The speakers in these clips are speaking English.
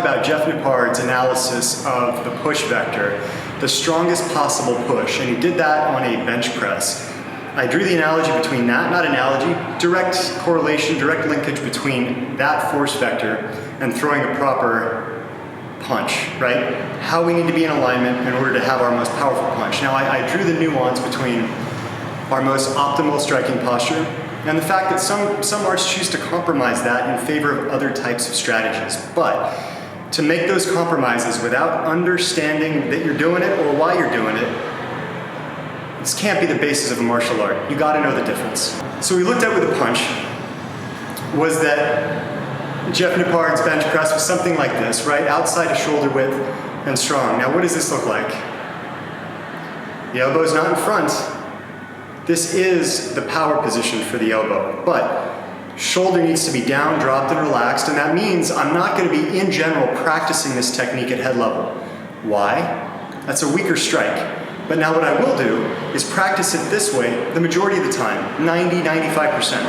about Jeff Nippard's analysis of the push vector, the strongest possible push, and he did that on a bench press. I drew the analogy between that, not analogy, direct correlation, direct linkage between that force vector and throwing a proper punch, right? How we need to be in alignment in order to have our most powerful punch. Now, I drew the nuance between our most optimal striking posture and the fact that some artists choose to compromise that in favor of other types of strategies. But to make those compromises without understanding that you're doing it or why you're doing it, this can't be the basis of a martial art. You gotta know the difference. So we looked at with a punch was that Jeff Nippard's bench press was something like this, right? Outside of shoulder width and strong. Now what does this look like? The elbow's not in front. This is the power position for the elbow, but shoulder needs to be down, dropped, and relaxed, and that means I'm not gonna be, in general, practicing this technique at head level. Why? That's a weaker strike. But now what I will do is practice it this way the majority of the time, 90, 95%.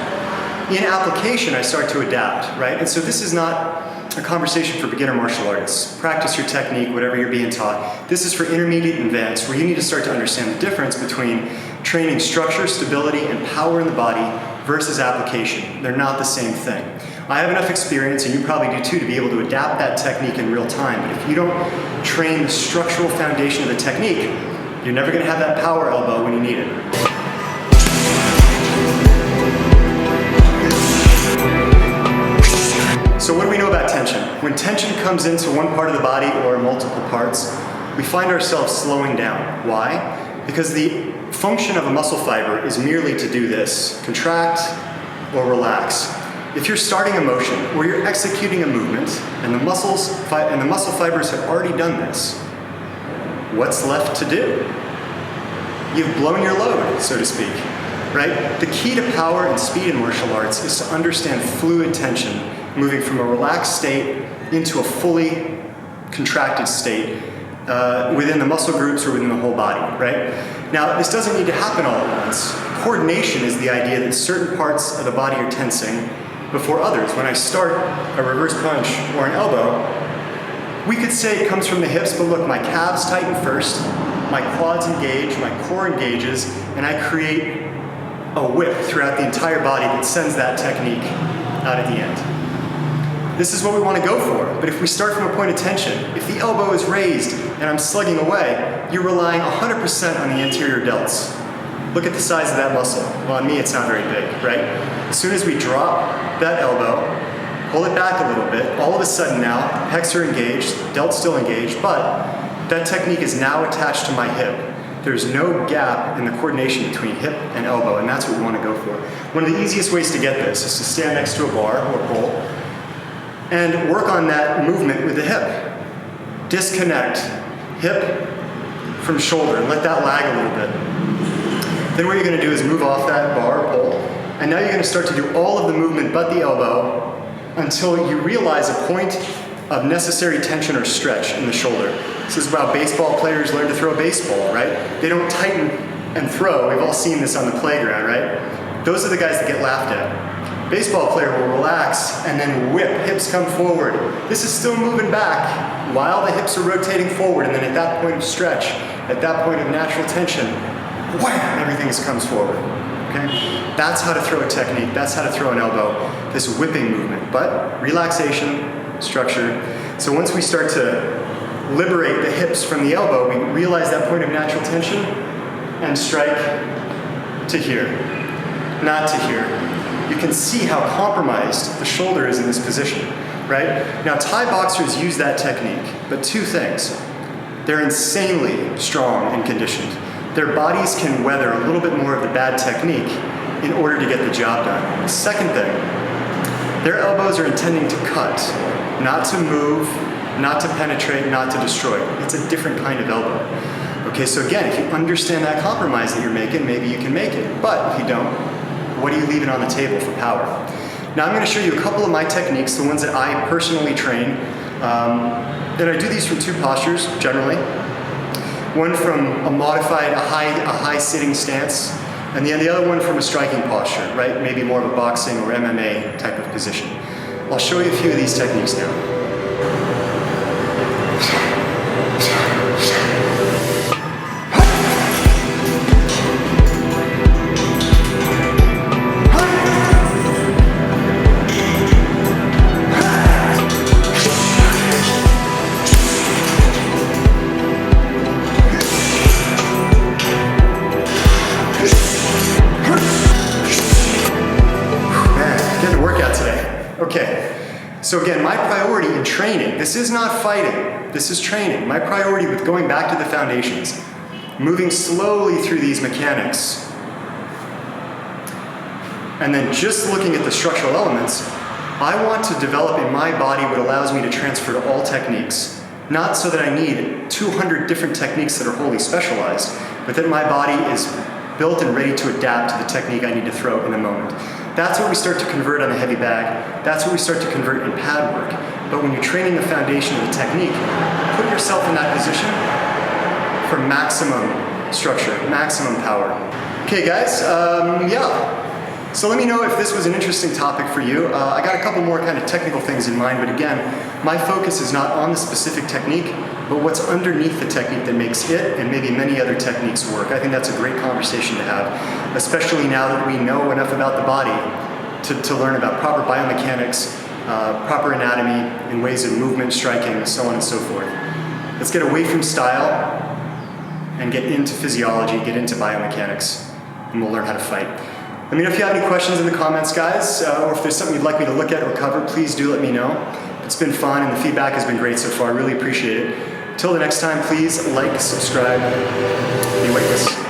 In application, I start to adapt, right? And so this is not a conversation for beginner martial artists. Practice your technique, whatever you're being taught. This is for intermediate and advanced, where you need to start to understand the difference between training structure, stability, and power in the body versus application. They're not the same thing. I have enough experience, and you probably do too, to be able to adapt that technique in real time. But if you don't train the structural foundation of the technique, you're never going to have that power elbow when you need it. So what do we know about tension? When tension comes into one part of the body or multiple parts, we find ourselves slowing down. Why? Because the function of a muscle fiber is merely to do this, contract or relax. If you're starting a motion or you're executing a movement and the muscle fibers have already done this, what's left to do? You've blown your load, so to speak, right? The key to power and speed in martial arts is to understand fluid tension, moving from a relaxed state into a fully contracted state within the muscle groups or within the whole body, right? Now, this doesn't need to happen all at once. Coordination is the idea that certain parts of the body are tensing before others. When I start a reverse punch or an elbow, we could say it comes from the hips, but look, my calves tighten first, my quads engage, my core engages, and I create a whip throughout the entire body that sends that technique out at the end. This is what we want to go for, but if we start from a point of tension, if the elbow is raised and I'm slugging away, you're relying 100% on the anterior delts. Look at the size of that muscle. Well, on me, it's not very big, right? As soon as we drop that elbow, pull it back a little bit, all of a sudden now, pecs are engaged, delts still engaged, but that technique is now attached to my hip. There's no gap in the coordination between hip and elbow, and that's what we want to go for. One of the easiest ways to get this is to stand next to a bar or pole and work on that movement with the hip. Disconnect hip from shoulder and let that lag a little bit. Then what you're going to do is move off that bar or pole, and now you're going to start to do all of the movement but the elbow until you realize a point of necessary tension or stretch in the shoulder. This is how baseball players learn to throw a baseball, right? They don't tighten and throw. We've all seen this on the playground, right? Those are the guys that get laughed at. Baseball player will relax and then whip, hips come forward. This is still moving back while the hips are rotating forward, and then at that point of stretch, at that point of natural tension, wham, everything comes forward, okay? That's how to throw a technique, that's how to throw an elbow, this whipping movement, but relaxation, structure. So once we start to liberate the hips from the elbow, we realize that point of natural tension and strike to here, not to here. You can see how compromised the shoulder is in this position, right? Now, Thai boxers use that technique, but two things. They're insanely strong and conditioned. Their bodies can weather a little bit more of the bad technique in order to get the job done. The second thing, their elbows are intending to cut, not to move, not to penetrate, not to destroy. It's a different kind of elbow. Okay, so again, if you understand that compromise that you're making, maybe you can make it. But if you don't, what are you leaving on the table for power? Now I'm going to show you a couple of my techniques, the ones that I personally train. And I do these from two postures, generally. One from a modified, a high sitting stance, and the other one from a striking posture, right? Maybe more of a boxing or MMA type of position. I'll show you a few of these techniques now. So again, my priority in training, this is not fighting, this is training. My priority with going back to the foundations, moving slowly through these mechanics, and then just looking at the structural elements, I want to develop in my body what allows me to transfer to all techniques. Not so that I need 200 different techniques that are wholly specialized, but that my body is built and ready to adapt to the technique I need to throw in the moment. That's what we start to convert on the heavy bag. That's what we start to convert in pad work. But when you're training the foundation of the technique, put yourself in that position for maximum structure, maximum power. Okay guys, yeah. So let me know if this was an interesting topic for you. I got a couple more kind of technical things in mind, but again, my focus is not on the specific technique, but what's underneath the technique that makes it and maybe many other techniques work. I think that's a great conversation to have, especially now that we know enough about the body to learn about proper biomechanics, proper anatomy, and ways of movement, striking, so on and so forth. Let's get away from style and get into physiology, get into biomechanics, and we'll learn how to fight. Let me know if you have any questions in the comments, guys, or if there's something you'd like me to look at or cover, please do let me know. It's been fun and the feedback has been great so far. I really appreciate it. Till the next time, please like, subscribe, be weightless.